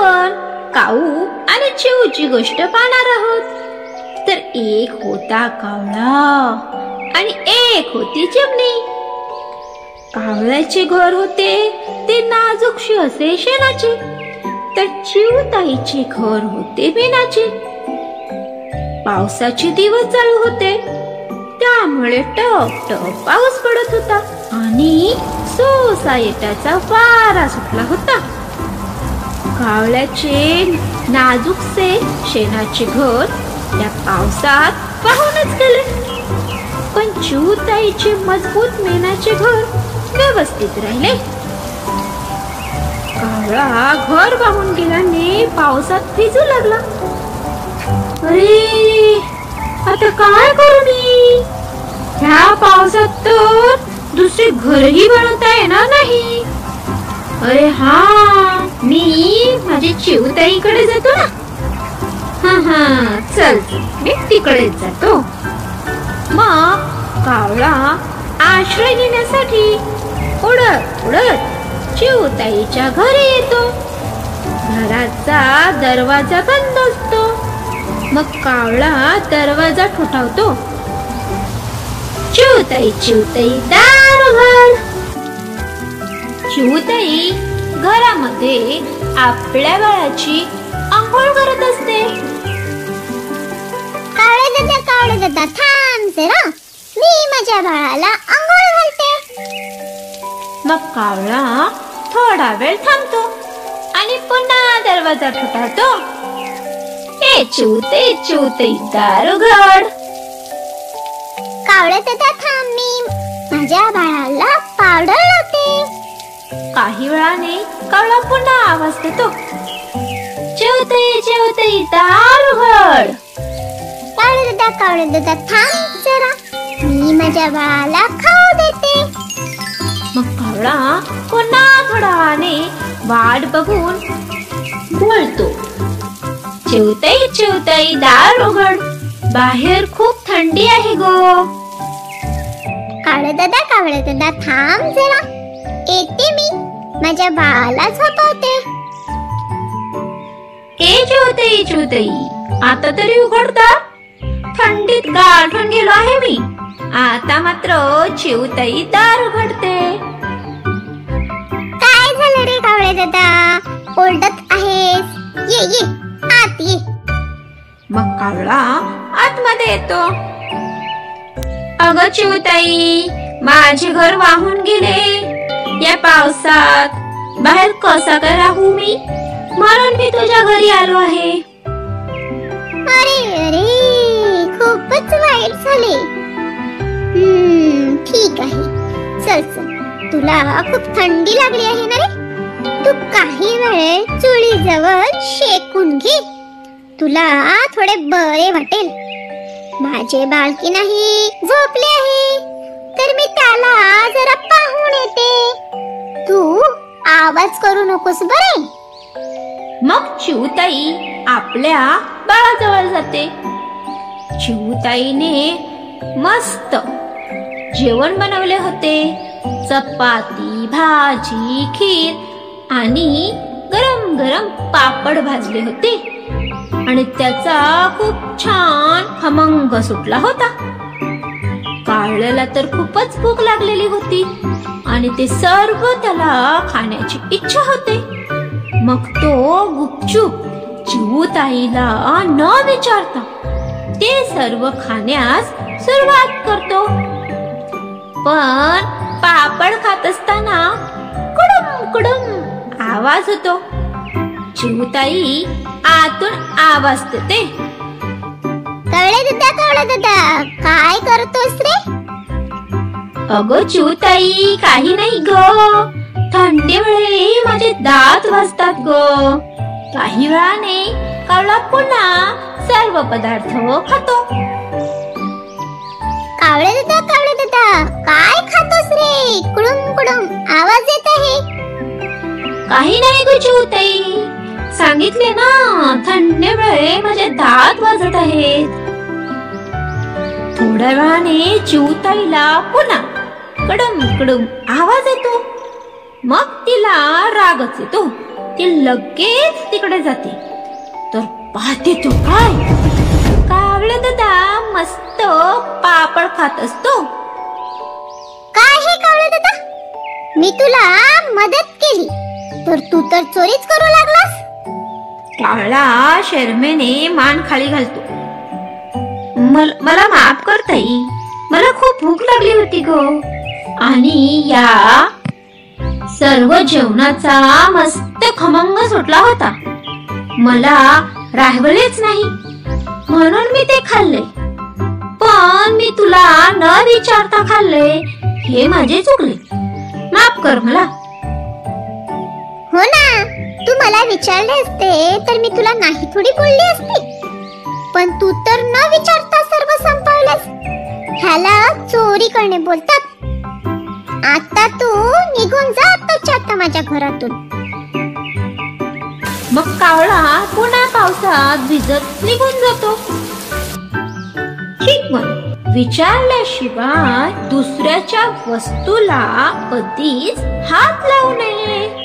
आपण काऊ आणि चिऊची गोष्ट पाहणार आहोत. तर एक होता कावळा आणि एक होती चिमणी. कावळ्याचे घर होते ते नाजूकशे असे शेणाचे, तर चिऊताईचे घर होते बेणाचे. पावसाचे दिवस चालू होते, त्यामुळे टप टप पाऊस पडत होता आणि सोसायट्याचा वारा सुटला होता. कावळ्याचे नाजूकसे शेणाचे घर त्या पावसात वाहूनच गेले, पण चिऊताईचे मजबूत मेणाचे घर व्यवस्थित राहिले. कावळा घर वाहून गेल्याने पावसात भिजू लागला. अरे, आता काय करू मी? ह्या पावसात तर दुसरे घरही बनवता येणार नाही. अरे हा, मी माझ्या चिऊताईकडे जातो ना. हा, चल, मी तिकडेच जातो. मग कावळा आश्रय घेण्यासाठी उडत उडत चिऊताईच्या घरी येतो. घराचा दरवाजा बंद असतो. मग कावळा दरवाजा ठोठावतो. चिऊताई, चिऊताई, दार उघड. चिऊताई घरामध्ये आपल्या बाळाची आंघोळ करत असते. कावळे दादा थांब जरा, मी माझ्या बाळाला आंघोळ घालते. मग कावळा थोडा वेळ थांबतो आणि पुन्हा दरवाजा ठोठावतो. ए चिऊताई, चिऊताई, दार उघड. कावळे दादा थांब, मी माझ्या बाळाला पावडर लावते. काही वेळाने कावळा पुन्हा आवाज देतो. चिऊताई, चिऊताई, दार उघड. कावळे दादा थांब जरा, मी माझ्या बाळाला खाऊ देते. मग कावळा पुन्हा थोड्या वेळाने वाट बघून बोलतो. चिऊताई, चिऊताई, दार उघड. बाहेर खूप थंडी आहे गो. कावळे दादा थांब जरा, येते मी, माझ्या बाळाला झोपवते. ए चिऊताई, चिऊताई, आता तरी उघडता. थंडीत गारठून गेलो आहे मी. आता मात्र चिऊताई दार उघडते. काय झालं रे कावळे दादा, ओरडत आहेस? ये ये आत ये. मग कावळा आतमध्ये येतो. अगं चिऊताई, माझे घर वाहून गेले या पावसात. बाहेर कसा काय राहू मी? म्हणून मी तुझ्या घरी आलो आहे. अरे अरे, खूपच वाईट झाले. ठीक आहे, चल चल, तुला खूप थंडी लागली आहे ना रे. तू काही वेळ चुली जवळ शेकून घे, तुला थोडे बरे वाटेल. माझे बाळकी नाही झोपले आहे, तर मी त्याला जरा पाहून येते. तू आवाज करू नकोस बरे. मग चिऊताई आपल्या बाळाजवळ जाते. चिऊताईने मस्त जेवण बनवले होते. चपाती, भाजी, खीर आणि गरम गरम पापड भाजले होते आणि त्याचा खूप छान खमंग सुटला होता. कावळ्याला तर खूपच भूक लागलेली होती आणि ते सर्व त्याला खाण्याची इच्छा होते. मग तो गुपचूप चिऊताईला न विचारता ते सर्व खाण्यास सुरुवात करतो. पण पापड खात असताना कुडुम कुडुम आवाज होतो. चिऊताई आतून आवाज देते. कावळे दादा, काय करतोस रे? अगं चिऊताई, काही नाही ग. थंडीमुळे माझे दात वाजतात ग. काही वेळाने कावळा पुन्हा सर्व पदार्थ खातो. कावळे दादा, काय खातोस रे? कुडुम कुडुम आवाज येत आहे. काही नाही ग चिऊताई, सांगितले ना, थंडीमुळे माझे दात वाजत आहेत. थोड्या वेळाने चिऊताईला पुन्हा कडम कडम आवाज येतो. मग तिला रागच येतो. ती लगेच तिकडे जाते. तर पाहते तो काय, कावळा दादा मस्त पापड खात असतो. काय हे कावळे दादा, मी तुला मदत केली तर तू तर चोरीच करू लागलास. कावळा शरमेने मान खाली घालतो. मला माफ कर ताई, मला खूप भूक लागली होती ग, आणि या सर्व जेवणाचा मस्त खमंग सुटला होता. मला राहवलेच नाही म्हणून मी ते खाल्ले. पण मी तुला न विचारता खाल्ले हे माझे चुकले. माफ कर मला. हो ना, तू मला विचारले असते तर मी तुला नाही थोडी बोलली असती. पण तू तर न विचारता सर्व संपवलंस. ह्याला चोरी करणे बोलतात. आता तू निघून जा आताच्या आता माझ्या घरातून. मग कावळा पुन्हा पावसात भिजत निघून जातो. ठीक, मग विचारल्याशिवाय दुसऱ्याच्या वस्तूला कधीच हात लावू नये.